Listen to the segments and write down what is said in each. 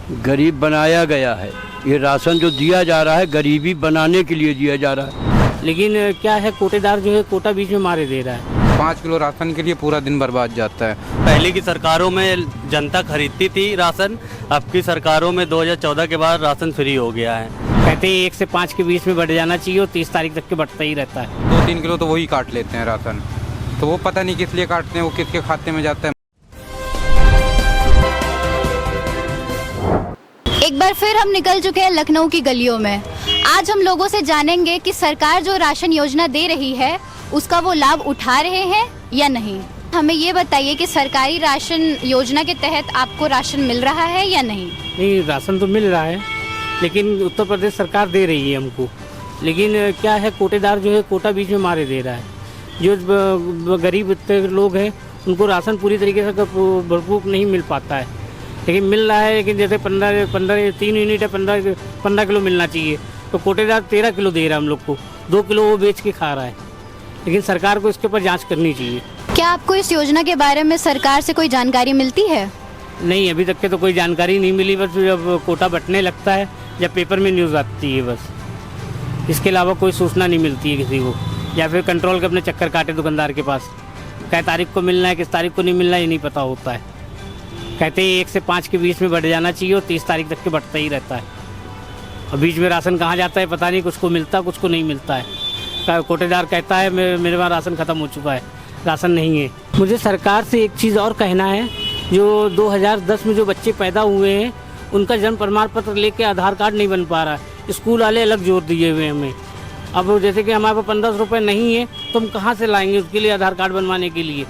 गरीब बनाया गया है। ये राशन जो दिया जा रहा है गरीबी बनाने के लिए दिया जा रहा है। लेकिन क्या है, कोटेदार जो है कोटा बीच में मारे दे रहा है। 5 किलो राशन के लिए पूरा दिन बर्बाद जाता है। पहले की सरकारों में जनता खरीदती थी राशन, अब की सरकारों में 2014 के बाद राशन फ्री हो गया है। कहते हैं 1 से 5 के बीच में बढ़ जाना चाहिए और 30 तारीख तक के बढ़ता ही रहता है। 2-3 किलो तो वही काट लेते हैं राशन, तो वो पता नहीं किस लिए काटते हैं, वो किसके खाते में जाता है। एक बार फिर हम निकल चुके हैं लखनऊ की गलियों में। आज हम लोगों से जानेंगे कि सरकार जो राशन योजना दे रही है उसका वो लाभ उठा रहे हैं या नहीं। हमें ये बताइए कि सरकारी राशन योजना के तहत आपको राशन मिल रहा है या नहीं। नहीं, राशन तो मिल रहा है, लेकिन उत्तर प्रदेश सरकार दे रही है हमको। लेकिन क्या है, कोटेदार जो है कोटा बीच में मारे दे रहा है। जो गरीब लोग हैं उनको राशन पूरी तरीके से भरपूर नहीं मिल पाता है, लेकिन मिल रहा है। लेकिन जैसे 15 3 यूनिट है, 15 किलो मिलना चाहिए, तो कोटेदार 13 किलो दे रहा है हम लोग को। 2 किलो वो बेच के खा रहा है। लेकिन सरकार को इसके ऊपर जांच करनी चाहिए। क्या आपको इस योजना के बारे में सरकार से कोई जानकारी मिलती है? नहीं, अभी तक के तो कोई जानकारी नहीं मिली। बस जब कोटा बंटने लगता है, जब पेपर में न्यूज़ आती है, बस इसके अलावा कोई सूचना नहीं मिलती है किसी को। या फिर कंट्रोल के अपने चक्कर काटे दुकानदार के पास, कै तारीख को मिलना है, किस तारीख को नहीं मिलना है, ये नहीं पता होता है। कहते हैं 1 से 5 के बीच में बढ़ जाना चाहिए और 30 तारीख तक के बढ़ता ही रहता है। और बीच में राशन कहाँ जाता है पता नहीं, कुछ को मिलता कुछ को नहीं मिलता है। कोटेदार कहता है मेरे वहाँ राशन ख़त्म हो चुका है, राशन नहीं है। मुझे सरकार से एक चीज़ और कहना है, जो 2010 में जो बच्चे पैदा हुए हैं उनका जन्म प्रमाण पत्र लेके आधार कार्ड नहीं बन पा रहा है। स्कूल वाले अलग जोर दिए हुए हमें। अब जैसे कि हमारे पास 1500 रुपये नहीं है तो हम कहाँ से लाएंगे उसके लिए आधार कार्ड बनवाने के लिए।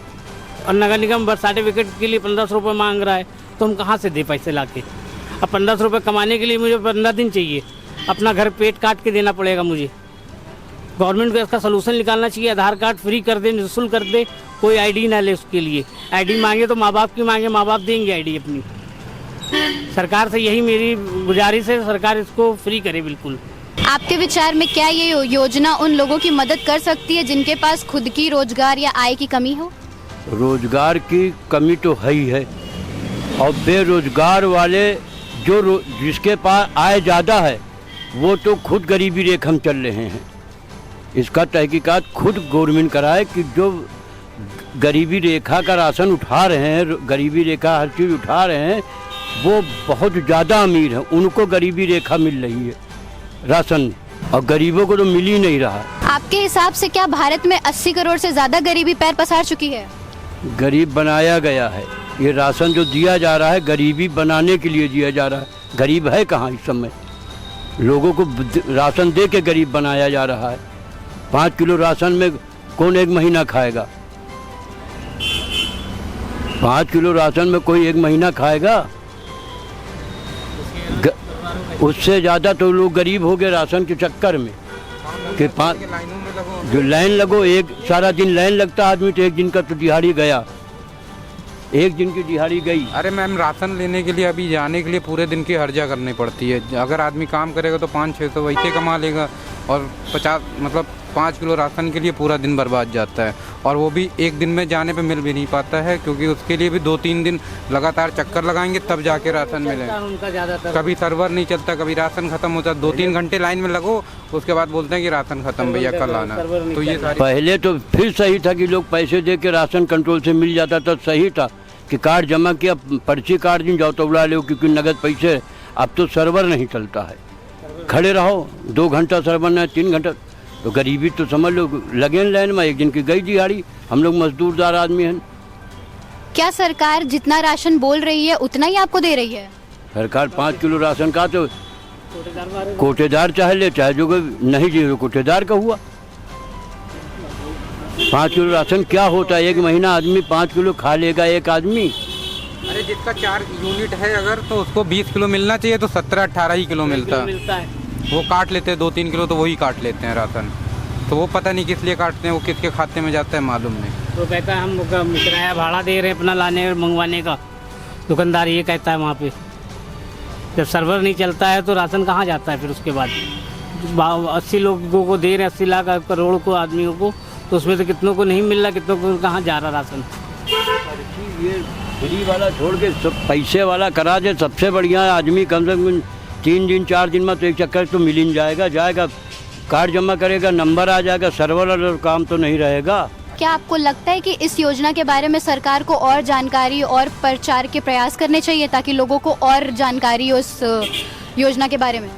और नगर निगम बर्थ सर्टिफिकेट के लिए 1500 रुपये मांग रहा है, तो हम कहाँ से दे पैसे ला के। अब 1500 रुपये कमाने के लिए मुझे 15 दिन चाहिए, अपना घर पेट काट के देना पड़ेगा मुझे। गवर्नमेंट को इसका सलूशन निकालना चाहिए। आधार कार्ड फ्री कर दे, निःशुल्क कर दे, कोई आईडी ना ले उसके लिए। आईडी मांगे तो माँ बाप की मांगे, माँ बाप देंगे आईडी अपनी। सरकार से यही मेरी गुजारिश है, सरकार इसको फ्री करे बिल्कुल। आपके विचार में क्या ये योजना उन लोगों की मदद कर सकती है जिनके पास खुद की रोजगार या आय की कमी हो? रोजगार की कमी तो है ही है, और बेरोजगार वाले जिसके पास आय ज़्यादा है वो तो खुद गरीबी रेखा में चल रहे हैं। इसका तहकीकात खुद गवर्नमेंट कराए कि जो गरीबी रेखा का राशन उठा रहे हैं, गरीबी रेखा हर चीज़ उठा रहे हैं, वो बहुत ज़्यादा अमीर है, उनको गरीबी रेखा मिल रही है राशन, और गरीबों को तो मिल ही नहीं रहा। आपके हिसाब से क्या भारत में 80 करोड़ से ज़्यादा गरीबी पैर पसार चुकी है? गरीब बनाया गया है। ये राशन जो दिया जा रहा है गरीबी बनाने के लिए दिया जा रहा है। गरीब है कहाँ इस समय? लोगों को राशन दे के गरीब बनाया जा रहा है। 5 किलो राशन में कौन 1 महीना खाएगा? 5 किलो राशन में कोई 1 महीना खाएगा? उससे ज़्यादा तो लोग गरीब हो गए राशन के चक्कर में कि 5 जो लाइन लगो, एक सारा दिन लाइन लगता आदमी, तो 1 दिन का तो दिहाड़ी गया, 1 दिन की दिहाड़ी गई। अरे मैम, राशन लेने के लिए अभी जाने के लिए पूरे दिन की हर्जा करनी पड़ती है। अगर आदमी काम करेगा तो 500-600 वैसे कमा लेगा, और 5 किलो राशन के लिए पूरा दिन बर्बाद जाता है। और वो भी 1 दिन में जाने पे मिल भी नहीं पाता है, क्योंकि उसके लिए भी 2-3 दिन लगातार चक्कर लगाएंगे तब जाके राशन मिले। कभी सर्वर नहीं चलता, कभी राशन खत्म होता है, 2-3 घंटे लाइन में लगो, उसके बाद बोलते हैं कि राशन खत्म भैया कल आना। तो ये पहले तो फिर सही था कि लोग पैसे दे के राशन कंट्रोल से मिल जाता था, सही था कि कार्ड जमा किया, पर्ची काट दी, जाओ तो बुला लो, क्योंकि नगद पैसे। अब तो सर्वर नहीं चलता है, खड़े रहो 2 घंटा सर्वर न 3 घंटा, तो गरीबी तो समझ लो लगे लाइन में, 1 दिन की गई दिहाड़ी। हम लोग मजदूरदार आदमी हैं। क्या सरकार जितना राशन बोल रही है उतना ही आपको दे रही है? सरकार 5 किलो राशन का तो कोटेदार चाहे ले, चाहे जो नहीं जी कोटेदार का हुआ। 5 किलो राशन क्या होता है? 1 महीना आदमी 5 किलो खा लेगा एक आदमी? अरे जिसका 4 यूनिट है अगर, तो उसको 20 किलो मिलना चाहिए, तो 17-18 ही किलो मिलता है। वो काट लेते हैं 2-3 किलो, तो वही काट लेते हैं राशन। तो वो पता नहीं किस लिए काटते हैं, वो किसके खाते में जाता है मालूम नहीं। तो कहता है हम किराया भाड़ा दे रहे हैं अपना लाने और मंगवाने का, दुकानदार ये कहता है वहाँ पे। जब सर्वर नहीं चलता है तो राशन कहाँ जाता है फिर उसके बाद? 80 लोगों को दे रहे हैं, 80 लाख करोड़ को आदमियों को, तो उसमें से कितनों को नहीं मिल रहा, कितनों को कहाँ जा रहा राशन। ये फ्री वाला छोड़ के सब पैसे वाला करा दे, सबसे बढ़िया है। आदमी कम से कम 3 दिन 4 दिन में तो एक चक्कर तो मिल ही जाएगा। कार्ड जमा करेगा, नंबर आ जाएगा, सर्वर और काम तो नहीं रहेगा। क्या आपको लगता है कि इस योजना के बारे में सरकार को और जानकारी और प्रचार के प्रयास करने चाहिए ताकि लोगों को और जानकारी हो इस योजना के बारे में?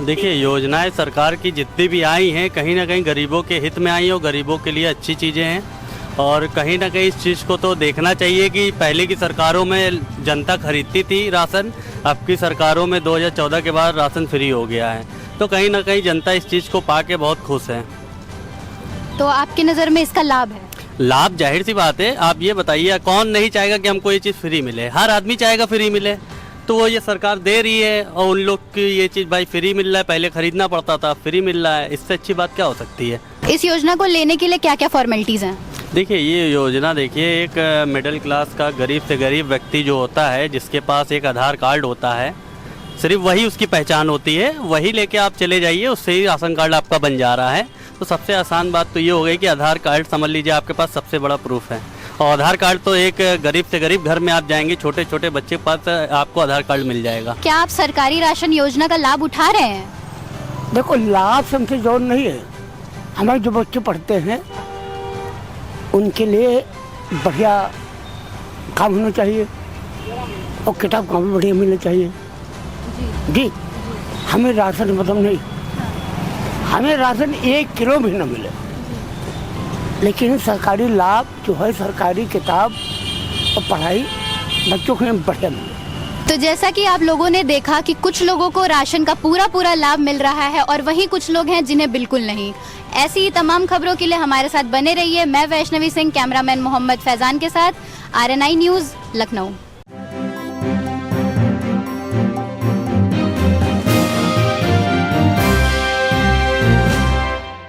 देखिए, योजनाएं सरकार की जितनी भी आई हैं कहीं ना कहीं गरीबों के हित में आई और गरीबों के लिए अच्छी चीज़ें हैं। और कहीं ना कहीं इस चीज़ को तो देखना चाहिए कि पहले की सरकारों में जनता खरीदती थी राशन, अब की सरकारों में 2014 के बाद राशन फ्री हो गया है, तो कहीं ना कहीं जनता इस चीज़ को पा के बहुत खुश है। तो आपकी नज़र में इसका लाभ है? लाभ जाहिर सी बात है। आप ये बताइए, कौन नहीं चाहेगा कि हमको ये चीज़ फ्री मिले? हर आदमी चाहेगा फ्री मिले, तो वो ये सरकार दे रही है और उन लोग की ये चीज़ भाई फ्री मिल रहा है, पहले खरीदना पड़ता था, फ्री मिल रहा है, इससे अच्छी बात क्या हो सकती है? इस योजना को लेने के लिए क्या क्या फॉर्मेलिटीज़ हैं? देखिए, ये योजना देखिए एक मिडिल क्लास का गरीब से गरीब व्यक्ति जो होता है, जिसके पास एक आधार कार्ड होता है, सिर्फ वही उसकी पहचान होती है, वही लेके आप चले जाइए, उससे ही राशन कार्ड आपका बन जा रहा है। तो सबसे आसान बात तो ये हो गई कि आधार कार्ड समझ लीजिए आपके पास सबसे बड़ा प्रूफ है। और आधार कार्ड तो एक गरीब से गरीब घर में आप जाएंगे, छोटे छोटे बच्चे के पास आपको आधार कार्ड मिल जाएगा। क्या आप सरकारी राशन योजना का लाभ उठा रहे हैं? देखो, लाभ से हमसे जोड़ नहीं है। हमारे जो बच्चे पढ़ते हैं उनके लिए बढ़िया काम होना चाहिए और किताब काम बढ़िया मिलना चाहिए जी। हमें राशन मतलब नहीं, हमें राशन 1 किलो भी न मिले, लेकिन सरकारी लाभ जो है, सरकारी किताब और पढ़ाई बच्चों को बढ़िया मिले। तो जैसा कि आप लोगों ने देखा कि कुछ लोगों को राशन का पूरा लाभ मिल रहा है और वहीं कुछ लोग हैं जिन्हें बिल्कुल नहीं। ऐसी ही तमाम खबरों के लिए हमारे साथ बने रहिए। मैं वैष्णवी सिंह, कैमरामैन मोहम्मद फैजान के साथ, RNI न्यूज़, लखनऊ।